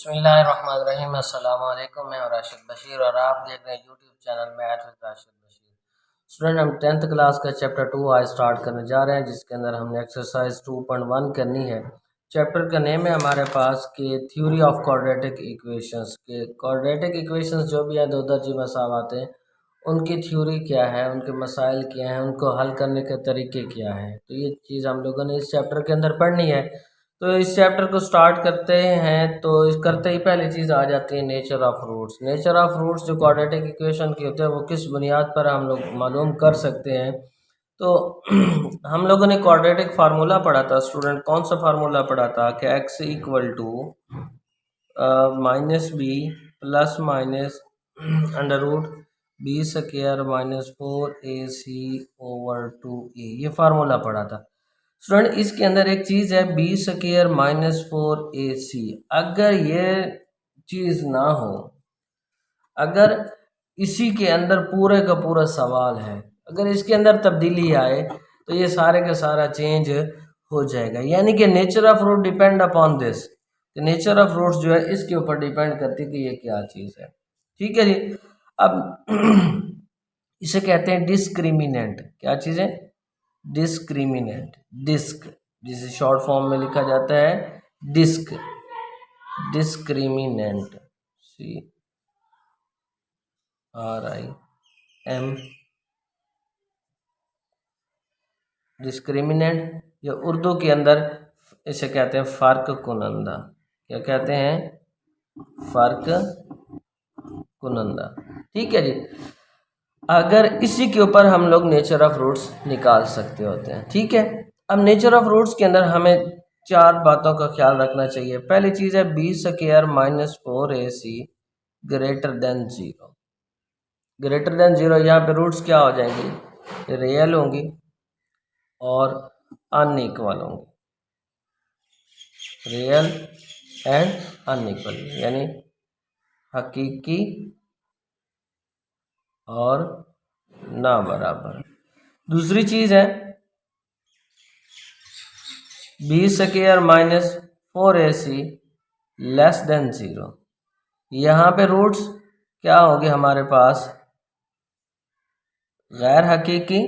बिस्मिल्लाहिर्रहमानिर्रहीम। अस्सलाम वालेकुम। मैं राशिद बशीर और आप देख रहे हैं YouTube channel math with Rashid Bashir. Student, हम 10th क्लास का चैप्टर 2 आज स्टार्ट करने जा रहे हैं, जिसके अंदर हमने एक्सरसाइज 2.1 करनी है। चैप्टर का नेम है हमारे पास कि थ्योरी ऑफ क्वाड्रेटिक इक्वेशंस के क्वाड्रेटिक इक्वेशंस जो भी हैं दो दर्जी मसावात हैं, उनकी थ्योरी क्या है, उनके मसाइल क्या हैं, उनको हल करने के तरीके क्या हैं। तो ये चीज़ हम लोगों ने इस चैप्टर के अंदर पढ़नी है। तो इस चैप्टर को स्टार्ट करते हैं तो इस करते ही पहली चीज़ आ जाती है nature of roots. Nature of roots जो क्वाड्रेटिक इक्वेशन की होते हैं वो किस बुनियाद पर हम लोग मालूम कर सकते हैं। तो हम लोगों ने क्वाड्रेटिक फार्मूला पढ़ा था स्टूडेंट। कौन सा फार्मूला पढ़ा था कि x equal to minus B plus minus under root B square minus 4ac over 2a, ये फार्मूला पढ़ा था स्टूडेंट। इसके अंदर एक चीज़ है बी स्क्वायर माइनस 4ac। अगर ये चीज़ ना हो, अगर इसी के अंदर पूरे का पूरा सवाल है, अगर इसके अंदर तब्दीली आए तो ये सारे का सारा चेंज हो जाएगा। यानी कि nature of root depend upon this. Nature of roots जो है इसके ऊपर डिपेंड करती है कि ये क्या चीज़ है। ठीक है जी। अब इसे कहते हैं डिस्क्रिमिनेंट। क्या चीज़ है? डिस्क्रिमिनेंट। डिस्क जिसे शॉर्ट फॉर्म में लिखा जाता है डिस्क, डिस्क्रिमिनेंट, CRIM, डिस्क्रिमिनेंट। या उर्दू के अंदर इसे कहते हैं फ़र्क कुनंदा। क्या कहते हैं? फ़र्क कुनंदा। ठीक है जी। अगर इसी के ऊपर हम लोग नेचर ऑफ रूट्स निकाल सकते होते हैं। ठीक है। अब नेचर ऑफ रूट्स के अंदर हमें चार बातों का ख्याल रखना चाहिए। पहली चीज़ है B square minus 4ac greater than 0। Greater than 0, यहाँ पे रूट्स क्या हो जाएंगी? रियल होंगी और अनइक्वल होंगी। रियल एंड अनइक्वल यानी हकीकी और ना बराबर। दूसरी चीज़ है B square minus 4ac less than 0। यहाँ पे रूट्स क्या होंगे हमारे पास? गैर हकीकी।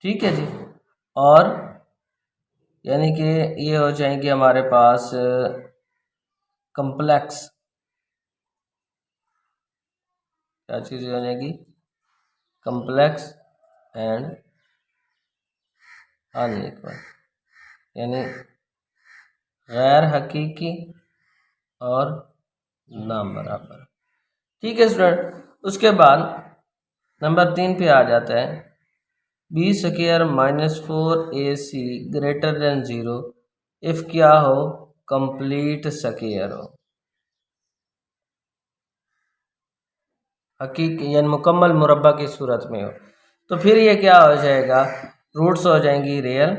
ठीक है जी। और यानी कि ये हो जाएंगे हमारे पास कम्प्लेक्स। क्या चीज़ हो जाएगी? कम्प्लेक्स एंड अनइक्वल यानी गैर हकीकी और ना बराबर। ठीक है स्टूडेंट। उसके बाद नंबर 3 पे आ जाता है B square minus 4ac greater than 0 if क्या हो? कंप्लीट स्क्वायर हो, हकीकी यानी मुकम्मल मुरब्बा की सूरत में हो। तो फिर ये क्या हो जाएगा? रूट्स हो जाएंगी रियल।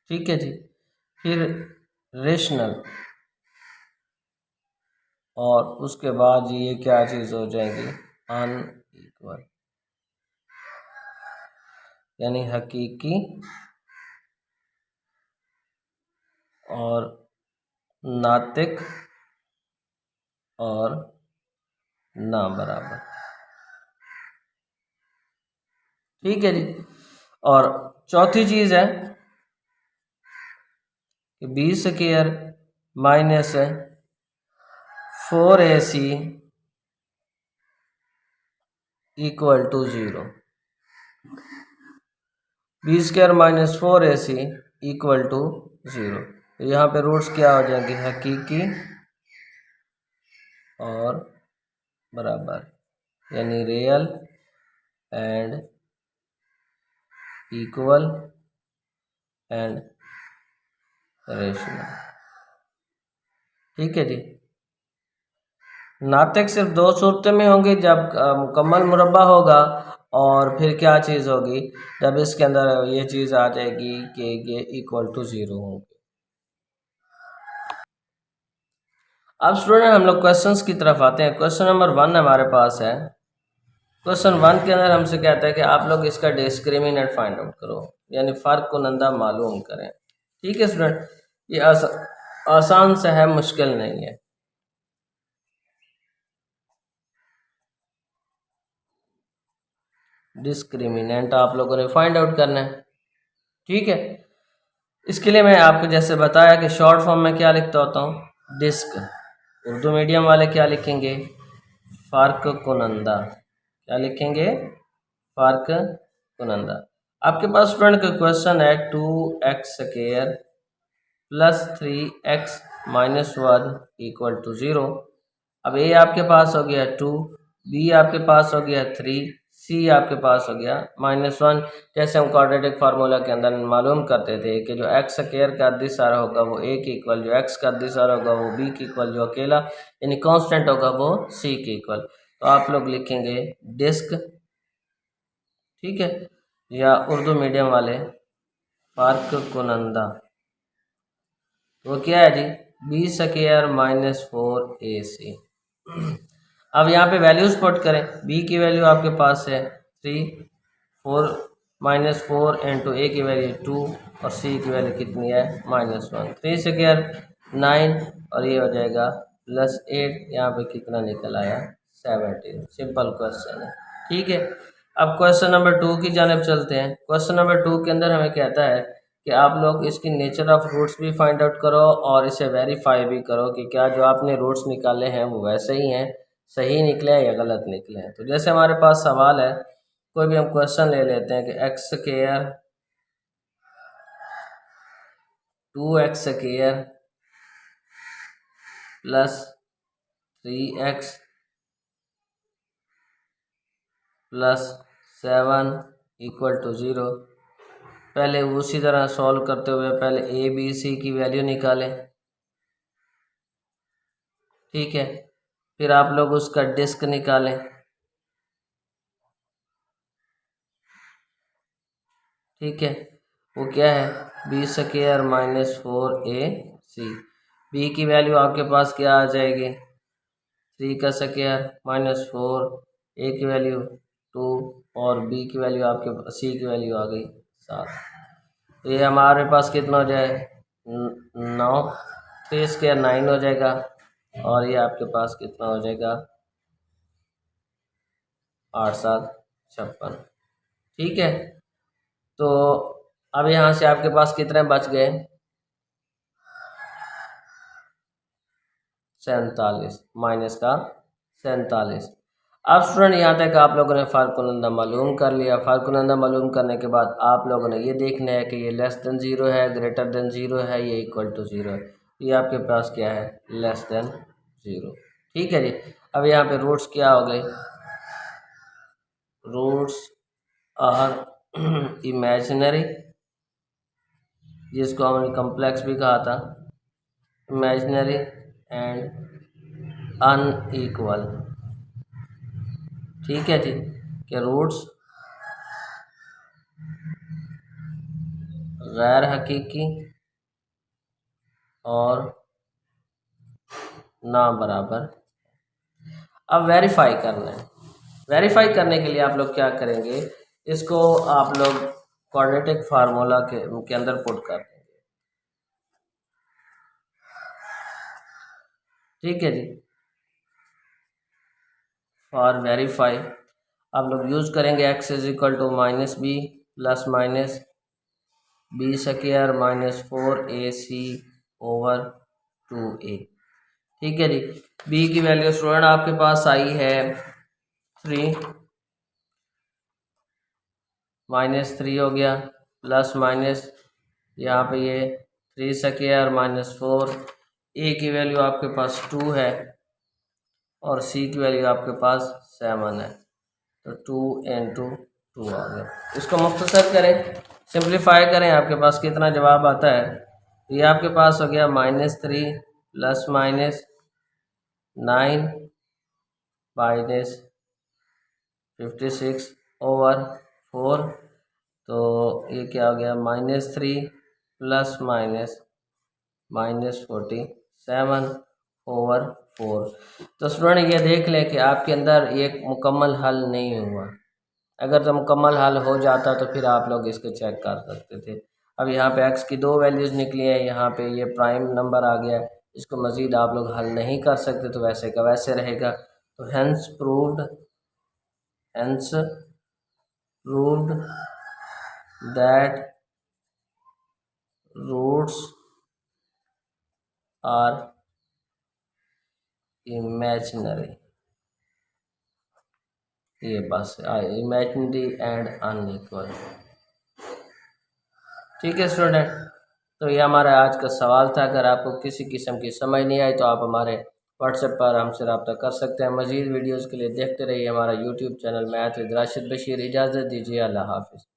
ठीक है जी। फिर रेशनल और उसके बाद ये क्या चीज़ हो जाएगी? अनइक्वल यानी हकीकी और नातिक और ना बराबर। ठीक है जी। और चौथी चीज़ है कि B square minus 4ac equal to 0। B square minus 4ac equal to 0। तो यहाँ पे रूट्स क्या हो जाएंगे? हकीकी और बराबर यानी real and equal and rational. ठीक है जी। नातिक सिर्फ दो सूरतों में होंगे, जब मुकम्मल मुरब्बा होगा और फिर क्या चीज़ होगी? जब इसके अंदर ये चीज़ आ जाएगी कि ये इक्वल टू 0 होंगे। अब स्टूडेंट हम लोग क्वेश्चंस की तरफ आते हैं। क्वेश्चन नंबर 1 हमारे पास है। क्वेश्चन 1 के अंदर हमसे कहता है कि आप लोग इसका डिस्क्रिमिनेंट फाइंड आउट करो, यानी फ़र्क कुनंदा मालूम करें। ठीक है स्टूडेंट। ये आसान सा है, मुश्किल नहीं है। डिस्क्रिमिनेंट आप लोगों ने फाइंड आउट करना है, ठीक है। इसके लिए मैं आपको जैसे बताया कि शॉर्ट फॉर्म में क्या लिखता होता हूँ, डिस्क। उर्दू मीडियम वाले क्या लिखेंगे, फ़र्क कुनंदा। क्या लिखेंगे, फ़र्क कुनंदा। आपके पास स्टूडेंट का क्वेश्चन है 2x² plus 3x minus 1 equal to 0। अब ए आपके पास हो गया 2, बी आपके पास हो गया 3, सी आपके पास हो गया -1। जैसे हम क्वाड्रेटिक फार्मूला के अंदर मालूम करते थे कि जो एक्स स्क्वायर का अद्दिशार होगा वो ए के इक्वल, जो एक्स का अद्दिशार होगा वो बी के इक्वल, जो अकेला यानी कांस्टेंट होगा वो सी के इक्वल। तो आप लोग लिखेंगे डिस्क, ठीक है, या उर्दू मीडियम वाले फ़र्क कुनंदा। तो क्या है जी, b² माइनस 4ac। अब यहाँ पे वैल्यूज पुट करें, b की वैल्यू आपके पास है 3, 4 -4 इंटू ए की वैल्यू 2 और c की वैल्यू कितनी है -1। 3² 9 और ये हो जाएगा +8। यहाँ पे कितना निकल आया 17। सिंपल क्वेश्चन है, ठीक है। अब क्वेश्चन नंबर 2 की जानिब चलते हैं। क्वेश्चन नंबर 2 के अंदर हमें कहता है कि आप लोग इसकी नेचर ऑफ रूट्स भी फाइंड आउट करो और इसे वेरीफाई भी करो कि क्या जो आपने रूट्स निकाले हैं वो वैसे ही हैं, सही निकले हैं या गलत निकले हैं। तो जैसे हमारे पास सवाल है, कोई भी हम क्वेश्चन ले लेते हैं कि x² 2x² plus 3x plus 7 equal to 0। पहले उसी तरह सॉल्व करते हुए पहले ए बी सी की वैल्यू निकालें, ठीक है। फिर आप लोग उसका डिस्क निकालें, ठीक है। वो क्या है, b² माइनस 4ac। बी की वैल्यू आपके पास क्या आ जाएगी, 3 का स्क्वायर माइनस 4, ए की वैल्यू 2 और बी की वैल्यू आपके सी की वैल्यू आ गई 7। तो ये हमारे पास कितना हो जाए 9, 3² 9 हो जाएगा और ये आपके पास कितना हो जाएगा 8 7 56, ठीक है। तो अब यहाँ से आपके पास कितने बच गए 47 माइनस का 47। अब स्टूडेंट यहाँ तक आप लोगों ने फ़र्कुनंदा मालूम कर लिया। फ़र्कुनंदा मालूम करने के बाद आप लोगों ने ये देखना है कि ये लेस देन 0 है, ग्रेटर देन 0 है, ये इक्वल टू 0 है। ये आपके पास क्या है लेस देन 0, ठीक है जी। अब यहाँ पे रूट्स क्या हो गए, रूट्स आर इमेजिनरी, जिसको हमने कम्प्लेक्स भी कहा था, इमेजिनरी एंड अनइक्वल, ठीक है जी। कि रूट्स गैर हकीकी और ना बराबर। अब वेरीफाई करना है। वेरीफाई करने के लिए आप लोग क्या करेंगे, इसको आप लोग क्वाड्रेटिक फार्मूला के अंदर पुट कर देंगे, ठीक है जी। फॉर वेरीफाई आप लोग यूज़ करेंगे x is equal to -b plus minus b² minus 4ac over 2a, ठीक है जी। b की वैल्यू स्टूडेंट आपके पास आई है 3, -3 हो गया प्लस माइनस यहाँ पे ये 3² माइनस 4, a की वैल्यू आपके पास 2 है और c की वैल्यू आपके पास 7 है। तो 2 इंटू 2 आ गया। इसको मुख्तसर करें, सिंप्लीफाई करें, आपके पास कितना जवाब आता है। ये आपके पास हो गया -3 प्लस माइनस 9 माइनस 56 ओवर 4। तो ये क्या हो गया -3 प्लस माइनस -47 ओवर 4। तो स्टूडेंट ये देख लें कि आपके अंदर एक मुकम्मल हल नहीं हुआ। अगर तो मुकम्मल हल हो जाता तो फिर आप लोग इसको चेक कर सकते थे। अब यहाँ पे x की 2 वैल्यूज़ निकली हैं, यहाँ पे ये प्राइम नंबर आ गया है, इसको मज़ीद आप लोग हल नहीं कर सकते तो वैसे का वैसे रहेगा। तो hence proved that roots are imaginary. ये बस इमेजिनरी एंड अनइक्वल। ठीक है स्टूडेंट, तो ये हमारा आज का सवाल था। अगर आपको किसी किस्म की समझ नहीं आई तो आप हमारे व्हाट्सएप पर हमसे रब्ता कर सकते हैं। मज़ीद वीडियोज़ के लिए देखते रहिए हमारा YouTube channel math with Rashid Bashir. इजाज़त दीजिए, अल्लाह हाफिज़।